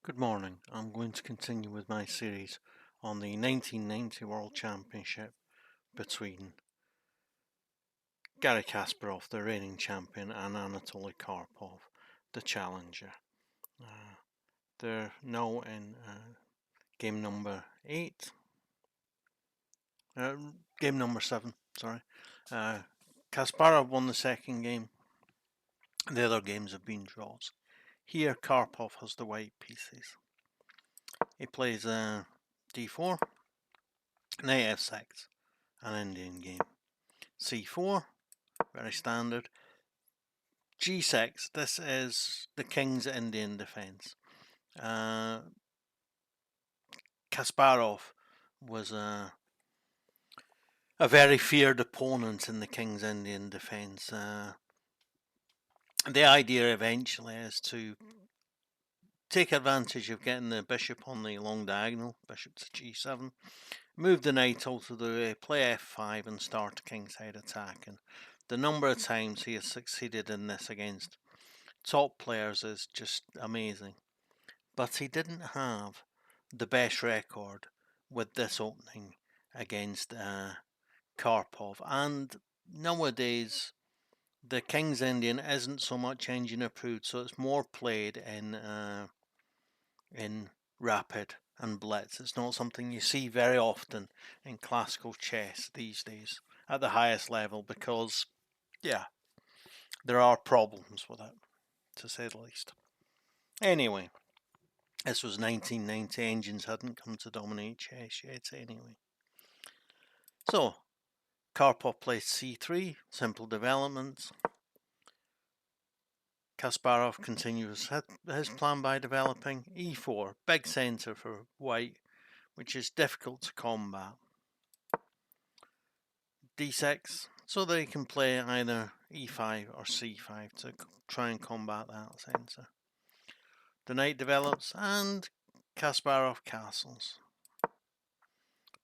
Good morning. I'm going to continue with my series on the 1990 World Championship between Garry Kasparov, the reigning champion, and Anatoly Karpov, the challenger. They're now in game number 8. Game number 7, sorry. Kasparov won the second game. The other games have been draws. Here, Karpov has the white pieces. He plays d4, knight f6, an Indian game. c4, very standard. g6, this is the king's Indian defense. Kasparov was a very feared opponent in the king's Indian defense. The idea eventually is to take advantage of getting the bishop on the long diagonal, bishop to g7, move the knight out of the way, play f5 and start a kingside attack. And the number of times he has succeeded in this against top players is just amazing. But he didn't have the best record with this opening against Karpov. And nowadays, the King's Indian isn't so much engine approved, so it's more played in rapid and blitz. It's not something you see very often in classical chess these days at the highest level because, yeah, there are problems with it, to say the least. Anyway, this was 1990. Engines hadn't come to dominate chess yet anyway. So, Karpov plays c3, simple developments. Kasparov continues his plan by developing e4, big centre for white, which is difficult to combat. d6, so that he can play either e5 or c5 to try and combat that centre. The knight develops and Kasparov castles.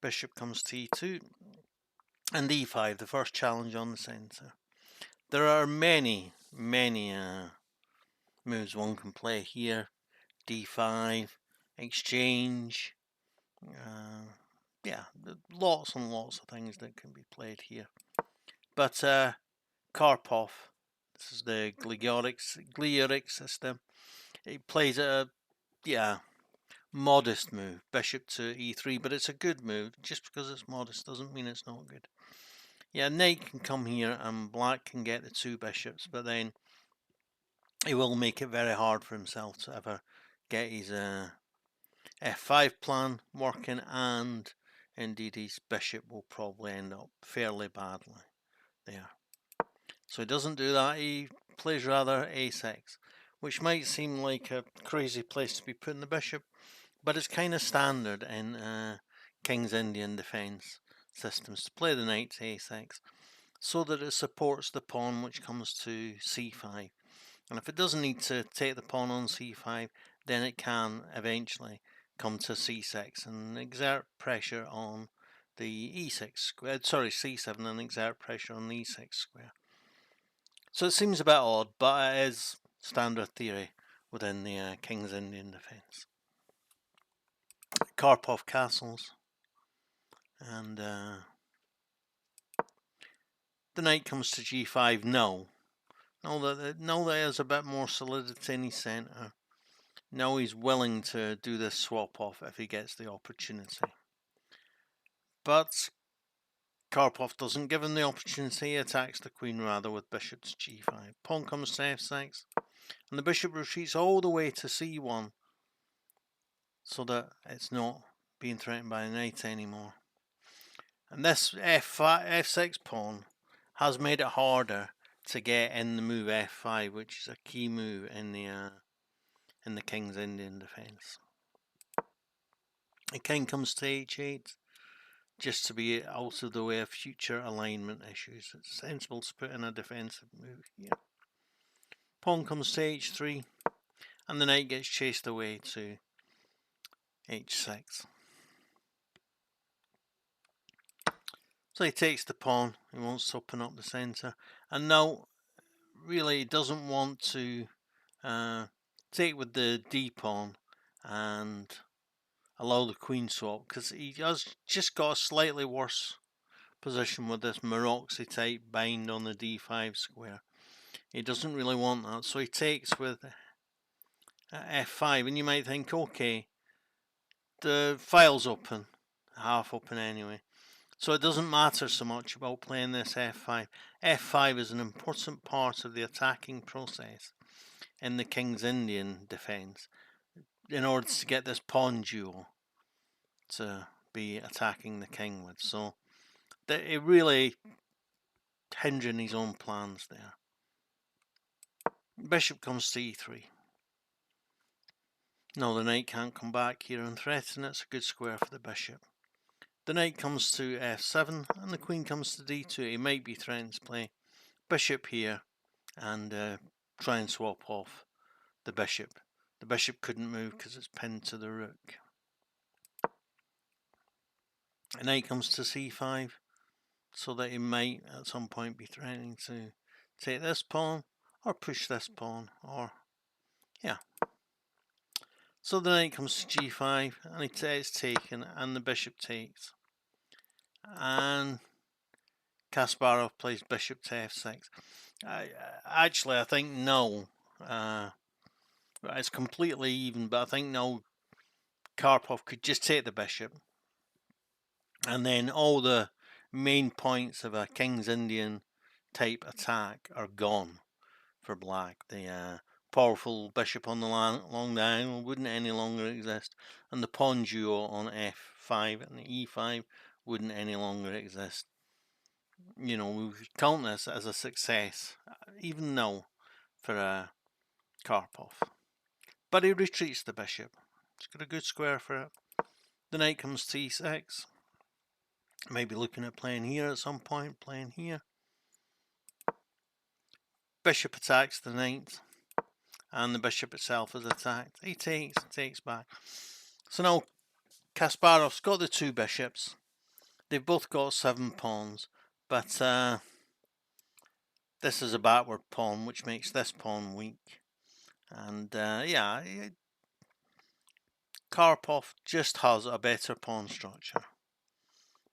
Bishop comes to e2 and e5, the first challenge on the centre. There are many moves one can play here. d5, exchange, yeah, lots and lots of things that can be played here. But Karpov, this is the Glioric system. It plays a modest move, bishop to e3, but it's a good move. Just because it's modest doesn't mean it's not good. Yeah, knight can come here and black can get the two bishops, but then he will make it very hard for himself to ever get his f5 plan working, and indeed his bishop will probably end up fairly badly there. So he doesn't do that, he plays rather a6, which might seem like a crazy place to be putting the bishop, but it's kind of standard in King's Indian defense systems to play the knight to a6 so that it supports the pawn which comes to c5. And if it doesn't need to take the pawn on c5, then it can eventually come to c6 and exert pressure on the e6 square, c7, and exert pressure on the e6 square. So it seems a bit odd, but it is standard theory within the King's Indian defense. Karpov castles, and the knight comes to g5. Now that there's a bit more solidity in his centre, now he's willing to do this swap off if he gets the opportunity. But Karpov doesn't give him the opportunity, he attacks the queen rather with bishop to g5. Pawn comes to f6, and the bishop retreats all the way to c1 so that it's not being threatened by the knight anymore. And this f6 pawn has made it harder to get in the move f5, which is a key move in the King's Indian defense. The king comes to h8, just to be out of the way of future alignment issues. It's sensible to put in a defensive move here. Pawn comes to h3, and the knight gets chased away to h6. So he takes the pawn, he wants to open up the centre, and now really he doesn't want to take with the d pawn and allow the queen swap, because he has just got a slightly worse position with this Maroczy type bind on the d5 square. He doesn't really want that, so he takes with f5, and you might think, okay, the file's open, half open anyway, so it doesn't matter so much about playing this f5. f5 is an important part of the attacking process in the King's Indian defense in order to get this pawn duo to be attacking the king with. So it really hindering his own plans there. Bishop comes to e3. No, the knight can't come back here and threaten. It's a good square for the bishop. The knight comes to f7 and the queen comes to d2. He might be threatening to play bishop here and try and swap off the bishop. The bishop couldn't move because it's pinned to the rook. The knight comes to c5, so that he might at some point be threatening to take this pawn or push this pawn, or yeah. So the knight comes to g5 and it's taken and the bishop takes, and Kasparov plays bishop to f6. Actually I think no, it's completely even, but I think no, Karpov could just take the bishop and then all the main points of a King's Indian type attack are gone for black. The powerful bishop on the long diagonal wouldn't any longer exist, and the pawn duo on f5 and e5 wouldn't any longer exist. You know, we could count this as a success, even now, for Karpov. But he retreats the bishop. He's got a good square for it. The knight comes to e6. Maybe looking at playing here at some point, playing here. Bishop attacks the knight, and the bishop itself is attacked. He takes back. So now Kasparov's got the two bishops. They've both got 7 pawns, but this is a backward pawn, which makes this pawn weak. And yeah, Karpov just has a better pawn structure.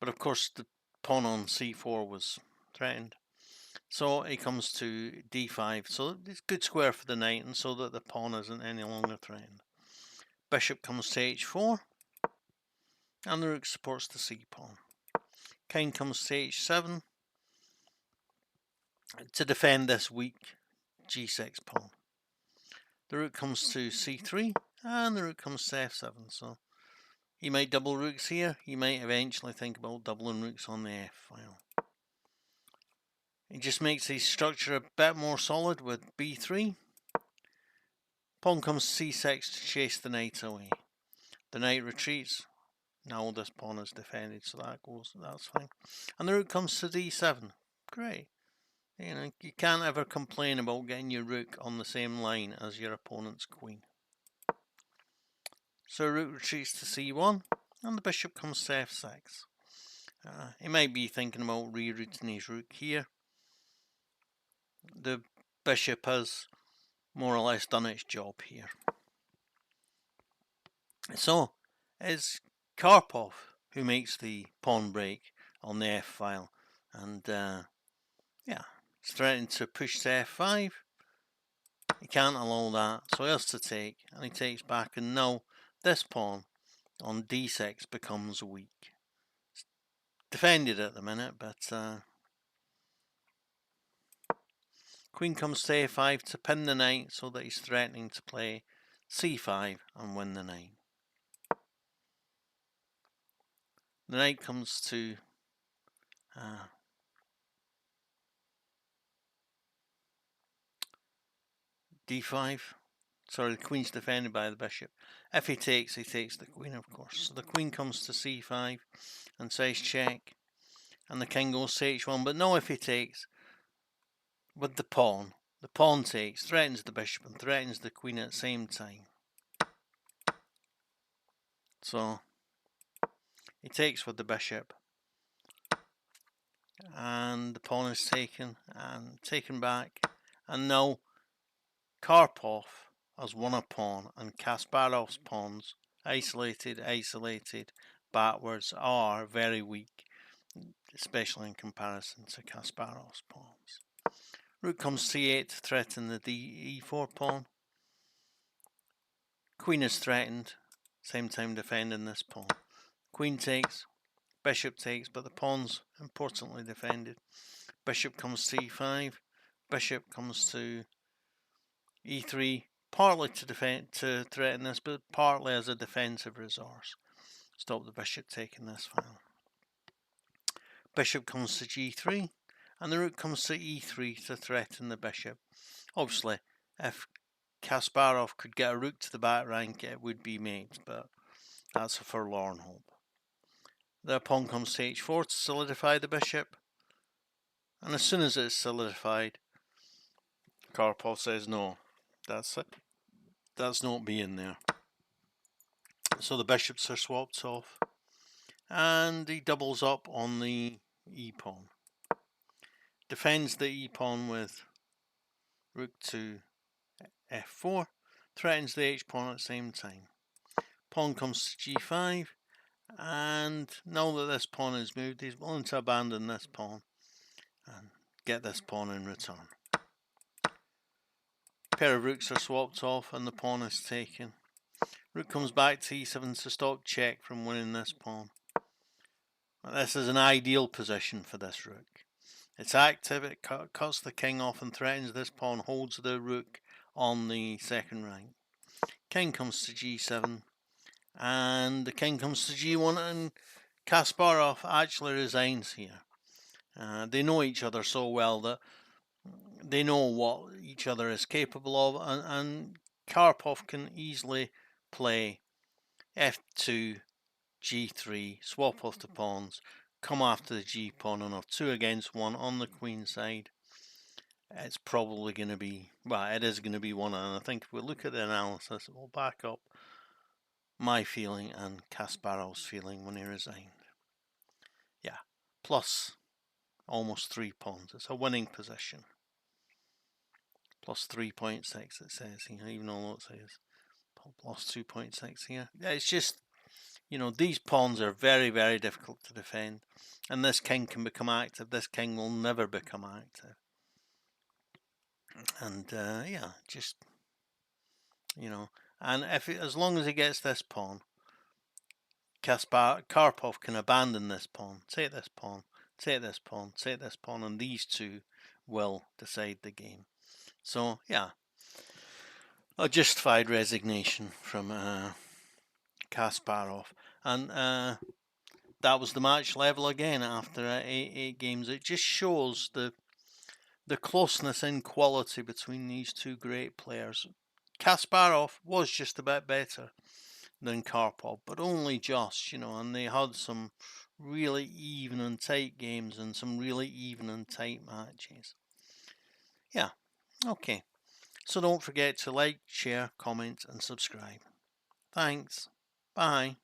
But of course the pawn on c4 was threatened. So he comes to d5, so it's a good square for the knight, and so that the pawn isn't any longer threatened. Bishop comes to h4, and the rook supports the c pawn. King comes to h7 to defend this weak g6 pawn. The rook comes to c3, and the rook comes to f7, so he might double rooks here. He might eventually think about doubling rooks on the f file. He just makes his structure a bit more solid with b3. Pawn comes to c6 to chase the knight away. The knight retreats. Now this pawn is defended, so that's fine. And the rook comes to d7. Great. You know, you can't ever complain about getting your rook on the same line as your opponent's queen. So rook retreats to c1, and the bishop comes to f6. He might be thinking about rerouting his rook here. The bishop has more or less done its job here. So it's Karpov who makes the pawn break on the f file, and yeah, he's threatening to push to f5. He can't allow that, so he has to take, and he takes back, and now this pawn on d6 becomes weak. It's defended at the minute, but queen comes to a5 to pin the knight, so that he's threatening to play c5 and win the knight. The knight comes to d5. Sorry, the queen's defended by the bishop. If he takes the queen, of course. So the queen comes to c5 and says check, and the king goes to h1. But no, if he takes with the pawn takes, threatens the bishop and threatens the queen at the same time. So he takes with the bishop, and the pawn is taken and taken back, and now Karpov has won a pawn, and Kasparov's pawns, isolated, backwards, are very weak, especially in comparison to Kasparov's pawns. Rook comes c8 to threaten the e4 pawn. Queen is threatened, same time defending this pawn. Queen takes, bishop takes, but the pawn's importantly defended. Bishop comes to e5, bishop comes to e3, partly to threaten this, but partly as a defensive resource. Stop the bishop taking this file. Bishop comes to g3, and the rook comes to e3 to threaten the bishop. Obviously, if Kasparov could get a rook to the back rank, it would be mate, but that's a forlorn hope. The pawn comes to h4 to solidify the bishop, and as soon as it's solidified, Karpov says no, that's it. That's not being there. So the bishops are swapped off, and he doubles up on the e-pawn. Defends the e-pawn with rook to f4, threatens the h-pawn at the same time. Pawn comes to g5, and now that this pawn is moved, he's willing to abandon this pawn and get this pawn in return. A pair of rooks are swapped off and the pawn is taken. Rook comes back to e7 to stop check from winning this pawn. This is an ideal position for this rook. It's active, it cuts the king off and threatens this pawn, holds the rook on the second rank. King comes to g7, and the king comes to g1, and Kasparov actually resigns here. They know each other so well that they know what each other is capable of, and Karpov can easily play f2, g3, swap off the pawns, come after the g-pawn, and have 2 against 1 on the queen side. It's probably going to be, well, it is going to be 1, and I think if we look at the analysis, it will back up my feeling and Kasparov's feeling when he resigned. Yeah, plus almost 3 pawns. It's a winning position. Plus 3.6 it says here, even though it says plus 2.6 here. It's just, you know, these pawns are very, very difficult to defend, and this king can become active. This king will never become active. And yeah, just, you know, and as long as he gets this pawn, Karpov can abandon this pawn, take this pawn, take this pawn, take this pawn, and these two will decide the game. So yeah, a justified resignation from Kasparov, and that was the match level again after 8 games. It just shows the closeness in quality between these two great players. Kasparov was just a bit better than Karpov, but only just, you know, and they had some really even and tight games and some really even and tight matches. Yeah, okay. So don't forget to like, share, comment and subscribe. Thanks. Bye.